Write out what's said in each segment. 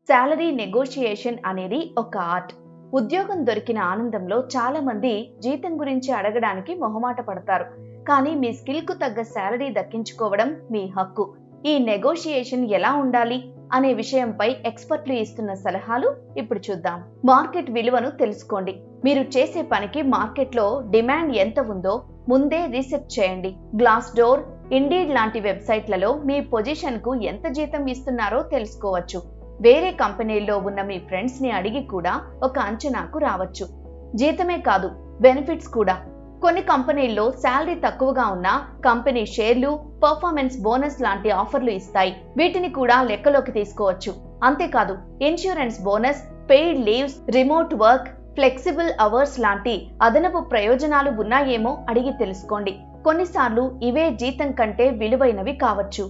Salary negotiation అనేది ఒక art. ఉద్యోగం దొరికిన ఆనందంలో చాలా మంది జీతం గురించి అడగడానికి మొహమాట పడతారు. కానీ మీ స్కిల్ కు తగ్గ శాలరీ దక్కించుకోవడం మీ హక్కు. ఈ నెగోషియేషన్ ఎలా ఉండాలి అనే విషయంపై ఎక్స్పర్ట్లు ఇస్తున్న సలహాలు ఇప్పుడు చూద్దాం. మార్కెట్ విలువను తెలుసుకోండి. మీరు చేసే పనికి మార్కెట్లో డిమాండ్ ఎంత ఉందో ముందే రీసెర్చ్ చేయండి. గ్లాస్ డోర్, ఇండీడ్ లాంటి వెబ్సైట్లలో మీ పొజిషన్ కు ఎంత జీతం ఇస్తున్నారో తెలుసుకోవచ్చు. వేరే కంపెనీల్లో ఉన్న మీ ఫ్రెండ్స్ ని అడిగి కూడా ఒక అంచనాకు రావచ్చు. జీతమే కాదు, బెనిఫిట్స్ కూడా. కొన్ని కంపెనీల్లో శాలరీ తక్కువగా ఉన్న కంపెనీ షేర్లు, పర్ఫార్మెన్స్ బోనస్ లాంటి ఆఫర్లు ఇస్తాయి. వీటిని కూడా లెక్కలోకి తీసుకోవచ్చు. అంతేకాదు, insurance bonus, paid leaves, remote work, flexible hours లాంటి అదనపు ప్రయోజనాలు ఉన్నాయేమో అడిగి తెలుసుకోండి. కొన్నిసార్లు ఇవే జీతం కంటే విలువైనవి కావచ్చు.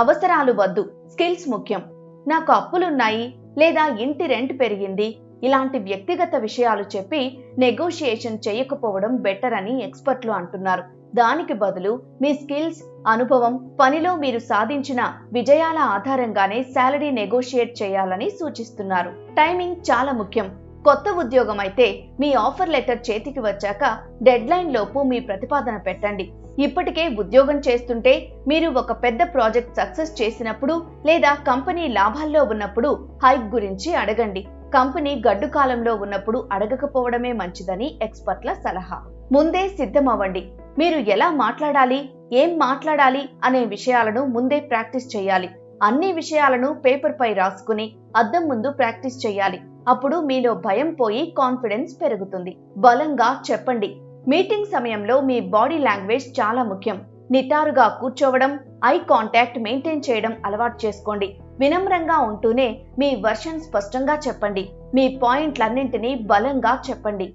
అవసరాలు వద్దు, స్కిల్స్ ముఖ్యం. నాకు అప్పులున్నాయి లేదా ఇంటి రెంట్ పెరిగింది, ఇలాంటి వ్యక్తిగత విషయాలు చెప్పి నెగోషియేషన్ చేయకపోవడం బెటర్ అని ఎక్స్పర్ట్లు అంటున్నారు. దానికి బదులు మీ స్కిల్స్, అనుభవం, పనిలో మీరు సాధించిన విజయాల ఆధారంగానే శాలరీ నెగోషియేట్ చేయాలని సూచిస్తున్నారు. టైమింగ్ చాలా ముఖ్యం. కొత్త ఉద్యోగం అయితే మీ ఆఫర్ లెటర్ చేతికి వచ్చాక డెడ్ లైన్ లోపు మీ ప్రతిపాదన పెట్టండి. ఇప్పటికే ఉద్యోగం చేస్తుంటే మీరు ఒక పెద్ద ప్రాజెక్ట్ సక్సెస్ చేసినప్పుడు లేదా కంపెనీ లాభాల్లో ఉన్నప్పుడు హైక్ గురించి అడగండి. కంపెనీ గడ్డు కాలంలో ఉన్నప్పుడు అడగకపోవడమే మంచిదని ఎక్స్పర్ట్ల సలహా. ముందే సిద్ధమవ్వండి. మీరు ఎలా మాట్లాడాలి, ఏం మాట్లాడాలి అనే విషయాలను ముందే ప్రాక్టీస్ చేయాలి. అన్ని విషయాలను పేపర్ పై రాసుకుని అద్దం ముందు ప్రాక్టీస్ చేయాలి. అప్పుడు మీలో భయం పోయి కాన్ఫిడెన్స్ పెరుగుతుంది. బలంగా చెప్పండి. మీటింగ్ సమయంలో మీ బాడీ లాంగ్వేజ్ చాలా ముఖ్యం. నిటారుగా కూర్చోవడం, ఐ కాంటాక్ట్ మెయింటైన్ చేయడం అలవాటు చేసుకోండి. వినమ్రంగా ఉంటూనే మీ వర్షన్ స్పష్టంగా చెప్పండి. మీ పాయింట్లన్నింటినీ బలంగా చెప్పండి.